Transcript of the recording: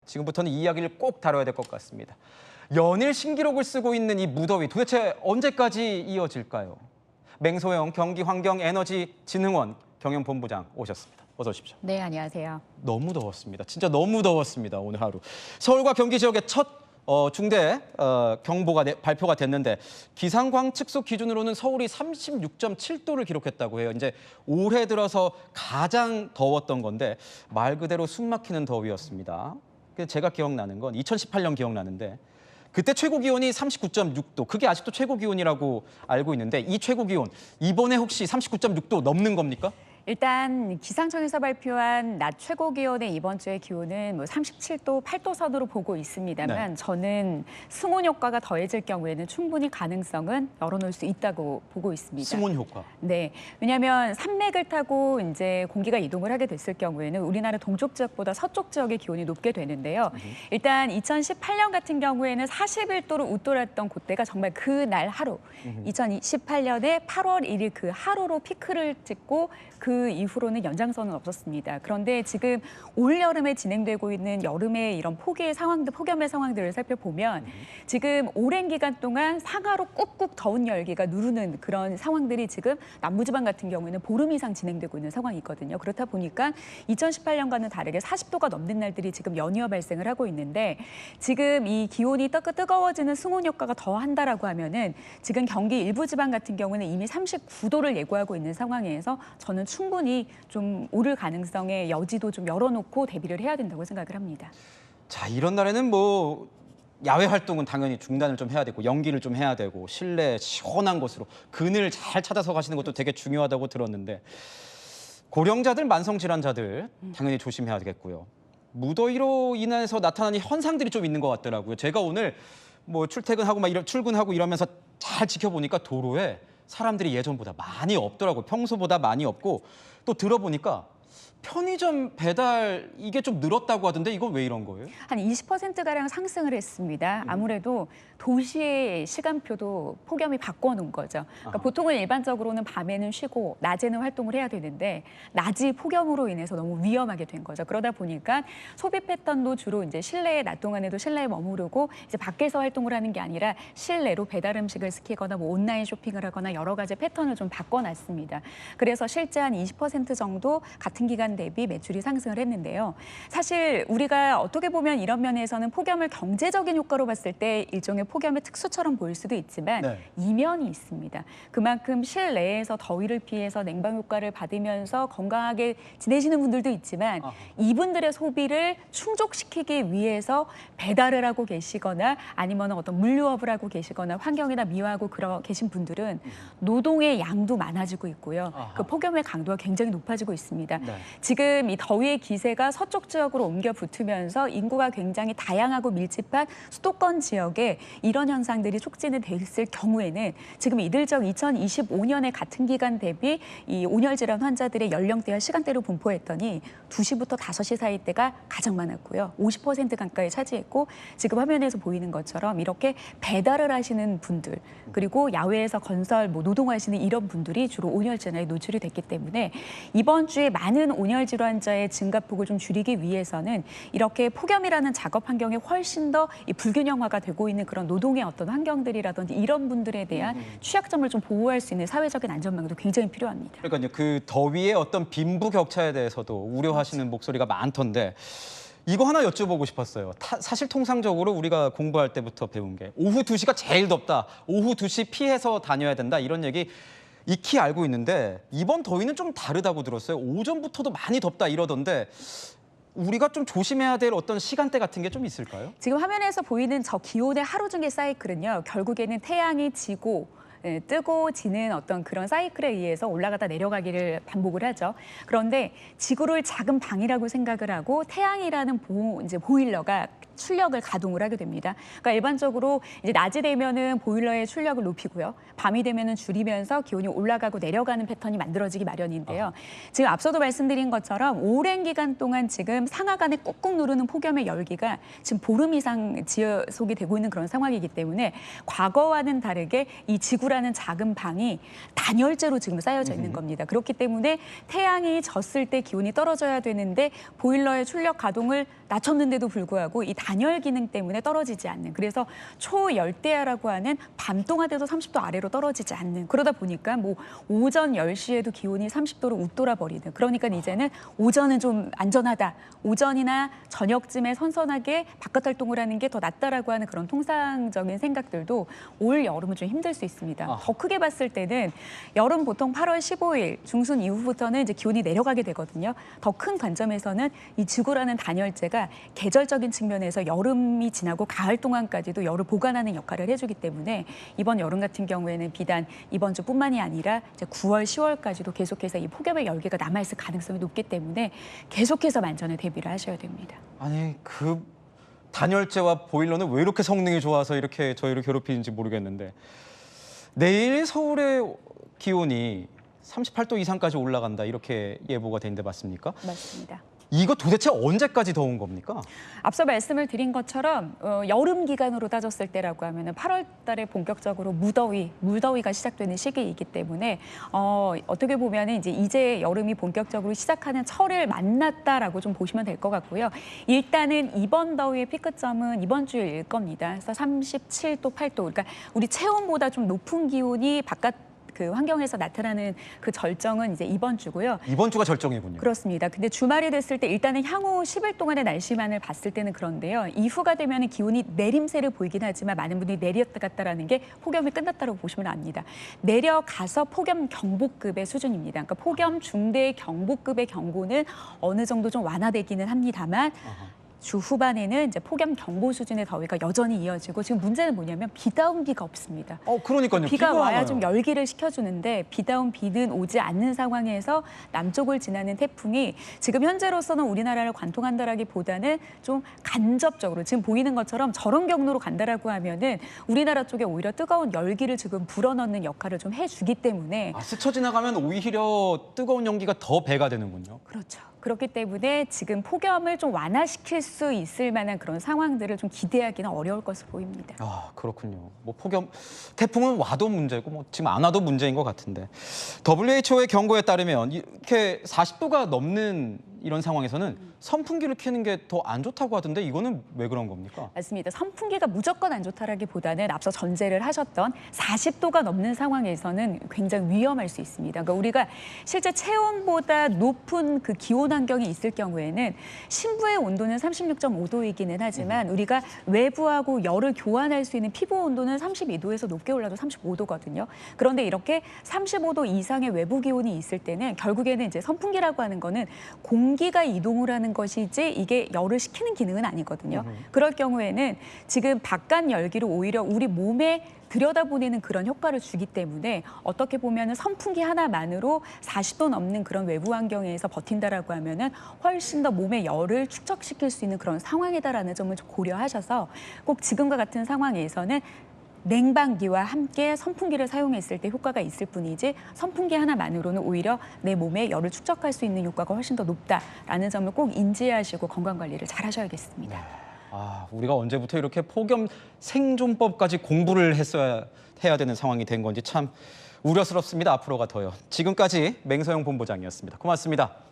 지금부터는 이 이야기를 꼭 다뤄야 될 것 같습니다. 연일 신기록을 쓰고 있는 이 무더위 도대체 언제까지 이어질까요? 맹소영 경기환경에너지진흥원 경영본부장 오셨습니다. 어서 오십시오. 네, 안녕하세요. 너무 더웠습니다. 진짜 너무 더웠습니다. 오늘 하루. 서울과 경기 지역의 첫 중대 경보가 발표가 됐는데 기상광 측소 기준으로는 서울이 36.7도를 기록했다고 해요. 이제 올해 들어서 가장 더웠던 건데 말 그대로 숨막히는 더위였습니다. 제가 기억나는 건 2018년 기억나는데 그때 최고 기온이 39.6도. 그게 아직도 최고 기온이라고 알고 있는데 이 최고 기온 이번에 혹시 39.6도 넘는 겁니까? 일단 기상청에서 발표한 낮 최고 기온의 이번 주의 기온은 37도, 8도 선으로 보고 있습니다만 네. 저는 승온 효과가 더해질 경우에는 충분히 가능성은 열어놓을 수 있다고 보고 있습니다. 승온 효과. 네, 왜냐하면 산맥을 타고 이제 공기가 이동을 하게 됐을 경우에는 우리나라 동쪽 지역보다 서쪽 지역의 기온이 높게 되는데요. 일단 2018년 같은 경우에는 41도를 웃돌았던 그때가 정말 그날 하루, 2028년에 8월 1일 그 하루로 피크를 찍고 그 이후로는 연장선은 없었습니다. 그런데 지금 올 여름에 진행되고 있는 여름의 이런 폭염의 상황들을 살펴보면 지금 오랜 기간 동안 상하로 꾹꾹 더운 열기가 누르는 그런 상황들이 지금 남부지방 같은 경우에는 보름 이상 진행되고 있는 상황이거든요. 그렇다 보니까 2018년과는 다르게 40도가 넘는 날들이 지금 연이어 발생을 하고 있는데 지금 이 기온이 뜨거워지는 승온 효과가 더한다라고 하면은 지금 경기 일부 지방 같은 경우는 이미 39도를 예고하고 있는 상황에서 저는 충분히 좀 오를 가능성의 여지도 좀 열어놓고 대비를 해야 된다고 생각을 합니다. 자, 이런 날에는 야외 활동은 당연히 중단을 좀 해야 되고 연기를 좀 해야 되고 실내 시원한 곳으로 그늘 잘 찾아서 가시는 것도 되게 중요하다고 들었는데 고령자들, 만성질환자들 당연히 조심해야 되겠고요. 무더위로 인해서 나타나는 현상들이 좀 있는 것 같더라고요. 제가 오늘 출퇴근하고 출근하고 이러면서 잘 지켜보니까 도로에 사람들이 예전보다 많이 없더라고요. 평소보다 많이 없고 또 들어보니까 편의점 배달 이게 좀 늘었다고 하던데 이건 왜 이런 거예요? 한 20%가량 상승을 했습니다. 아무래도 도시의 시간표도 폭염이 바꿔놓은 거죠. 그러니까 보통은 일반적으로는 밤에는 쉬고 낮에는 활동을 해야 되는데 낮이 폭염으로 인해서 너무 위험하게 된 거죠. 그러다 보니까 소비 패턴도 주로 이제 실내에 낮 동안에도 실내에 머무르고 이제 밖에서 활동을 하는 게 아니라 실내로 배달 음식을 시키거나 온라인 쇼핑을 하거나 여러 가지 패턴을 좀 바꿔놨습니다. 그래서 실제 한 20% 정도 같은 기간 대비 매출이 상승을 했는데요. 사실 우리가 어떻게 보면 이런 면에서는 폭염을 경제적인 효과로 봤을 때 일종의 폭염의 특수처럼 보일 수도 있지만 네. 이면이 있습니다. 그만큼 실내에서 더위를 피해서 냉방 효과를 받으면서 건강하게 지내시는 분들도 있지만 이분들의 소비를 충족시키기 위해서 배달을 하고 계시거나 아니면 어떤 물류업을 하고 계시거나 환경에다 미화하고 계신 분들은 노동의 양도 많아지고 있고요. 그 폭염의 강도가 굉장히 높아지고 있습니다. 네. 지금 이 더위의 기세가 서쪽 지역으로 옮겨 붙으면서 인구가 굉장히 다양하고 밀집한 수도권 지역에 이런 현상들이 촉진이 됐을 경우에는 지금 이들적 2025년의 같은 기간 대비 이 온열 질환 환자들의 연령대와 시간대로 분포했더니 2시부터 5시 사이 때가 가장 많았고요. 50% 가까이 차지했고 지금 화면에서 보이는 것처럼 이렇게 배달을 하시는 분들 그리고 야외에서 건설 노동하시는 이런 분들이 주로 온열 질환에 노출이 됐기 때문에 이번 주에 많은 온열 질환자의 증가폭을 좀 줄이기 위해서는 이렇게 폭염이라는 작업 환경에 훨씬 더 이 불균형화가 되고 있는 그런 노동의 어떤 환경들이라든지 이런 분들에 대한 취약점을 좀 보호할 수 있는 사회적인 안전망도 굉장히 필요합니다. 그러니까요. 그 더위의 어떤 빈부격차에 대해서도 우려하시는 목소리가 많던데 이거 하나 여쭤보고 싶었어요. 사실 통상적으로 우리가 공부할 때부터 배운 게 오후 2시가 제일 덥다. 오후 2시 피해서 다녀야 된다. 이런 얘기 익히 알고 있는데 이번 더위는 좀 다르다고 들었어요. 오전부터도 많이 덥다 이러던데 우리가 좀 조심해야 될 어떤 시간대 같은 게 좀 있을까요? 지금 화면에서 보이는 저 기온의 하루 중의 사이클은요. 결국에는 태양이 지고 뜨고 지는 어떤 그런 사이클에 의해서 올라가다 내려가기를 반복을 하죠. 그런데 지구를 작은 방이라고 생각을 하고 태양이라는 보일러가 출력을 가동을 하게 됩니다. 그러니까 일반적으로 이제 낮이 되면은 보일러의 출력을 높이고요. 밤이 되면은 줄이면서 기온이 올라가고 내려가는 패턴이 만들어지기 마련인데요. 지금 앞서도 말씀드린 것처럼 오랜 기간 동안 지금 상하간에 꾹꾹 누르는 폭염의 열기가 지금 보름 이상 지속이 되고 있는 그런 상황이기 때문에 과거와는 다르게 이 지구 지구라는 작은 방이 단열재로 지금 쌓여져 있는 겁니다. 그렇기 때문에 태양이 졌을 때 기온이 떨어져야 되는데 보일러의 출력 가동을 낮췄는데도 불구하고 이 단열 기능 때문에 떨어지지 않는, 그래서 초열대야라고 하는 밤 동안 돼도 30도 아래로 떨어지지 않는, 그러다 보니까 뭐 오전 10시에도 기온이 30도로 웃돌아 버리는, 그러니까 이제는 오전은 좀 안전하다, 오전이나 저녁쯤에 선선하게 바깥 활동을 하는 게 더 낫다라고 하는 그런 통상적인 생각들도 올 여름은 좀 힘들 수 있습니다. 더 크게 봤을 때는 여름 보통 8월 15일 중순 이후부터는 이제 기온이 내려가게 되거든요. 더 큰 관점에서는 이 지구라는 단열재가 계절적인 측면에서 여름이 지나고 가을 동안까지도 열을 보관하는 역할을 해주기 때문에 이번 여름 같은 경우에는 비단 이번 주뿐만이 아니라 이제 9월, 10월까지도 계속해서 이 폭염의 열기가 남아있을 가능성이 높기 때문에 계속해서 만전에 대비를 하셔야 됩니다. 아니 그 단열재와 보일러는 왜 이렇게 성능이 좋아서 이렇게 저희를 괴롭히는지 모르겠는데, 내일 서울의 기온이 38도 이상까지 올라간다 이렇게 예보가 된데 맞습니까? 맞습니다. 이거 도대체 언제까지 더운 겁니까? 앞서 말씀을 드린 것처럼 여름 기간으로 따졌을 때라고 하면은 8월 달에 본격적으로 무더위가 시작되는 시기이기 때문에 어떻게 보면은 이제 여름이 본격적으로 시작하는 철을 만났다라고 좀 보시면 될 것 같고요. 일단은 이번 더위의 피크점은 이번 주일 겁니다. 그래서 37도, 8도. 그러니까 우리 체온보다 좀 높은 기온이 바깥 그 환경에서 나타나는 그 절정은 이제 이번 주고요. 이번 주가 절정이군요. 그렇습니다. 근데 주말이 됐을 때 일단은 향후 10일 동안의 날씨만을 봤을 때는 그런데요. 이후가 되면 기온이 내림세를 보이긴 하지만 많은 분들이 내려갔다라는 게 폭염이 끝났다고 보시면 압니다. 내려가서 폭염 경보급의 수준입니다. 그러니까 폭염 중대 경보급의 경고는 어느 정도 좀 완화되기는 합니다만 주 후반에는 이제 폭염 경보 수준의 더위가 여전히 이어지고, 지금 문제는 뭐냐면 비다운 비가 없습니다. 그러니까요. 비가 와야 와요. 좀 열기를 식혀주는데 비다운 비는 오지 않는 상황에서 남쪽을 지나는 태풍이 지금 현재로서는 우리나라를 관통한다라기보다는 좀 간접적으로 지금 보이는 것처럼 저런 경로로 간다라고 하면은 우리나라 쪽에 오히려 뜨거운 열기를 지금 불어넣는 역할을 좀 해주기 때문에 스쳐 지나가면 오히려 뜨거운 연기가 더 배가 되는군요. 그렇죠. 그렇기 때문에 지금 폭염을 좀 완화시킬 수 있을 만한 그런 상황들을 좀 기대하기는 어려울 것으로 보입니다. 그렇군요. 뭐 태풍은 와도 문제고 뭐 지금 안 와도 문제인 것 같은데, WHO의 경고에 따르면 이렇게 40도가 넘는 이런 상황에서는 선풍기를 켜는 게 더 안 좋다고 하던데, 이거는 왜 그런 겁니까? 맞습니다. 선풍기가 무조건 안 좋다라기보다는 앞서 전제를 하셨던 40도가 넘는 상황에서는 굉장히 위험할 수 있습니다. 그러니까 우리가 실제 체온보다 높은 그 기온 환경이 있을 경우에는 신부의 온도는 36.5도이기는 하지만 우리가 외부하고 열을 교환할 수 있는 피부 온도는 32도에서 높게 올라도 35도거든요. 그런데 이렇게 35도 이상의 외부 기온이 있을 때는 결국에는 이제 선풍기라고 하는 거는 공기가 이동을 하는 것이지 이게 열을 식히는 기능은 아니거든요. 그럴 경우에는 지금 바깥 열기로 오히려 우리 몸에 들여다보내는 그런 효과를 주기 때문에 어떻게 보면 선풍기 하나만으로 40도 넘는 그런 외부 환경에서 버틴다라고 하면은 훨씬 더 몸의 열을 축적시킬 수 있는 그런 상황이다라는 점을 좀 고려하셔서 꼭 지금과 같은 상황에서는 냉방기와 함께 선풍기를 사용했을 때 효과가 있을 뿐이지 선풍기 하나만으로는 오히려 내 몸에 열을 축적할 수 있는 효과가 훨씬 더 높다라는 점을 꼭 인지하시고 건강관리를 잘 하셔야겠습니다. 우리가 언제부터 이렇게 폭염 생존법까지 공부를 해야 되는 상황이 된 건지 참 우려스럽습니다. 앞으로가 더요. 지금까지 맹서영 본부장이었습니다. 고맙습니다.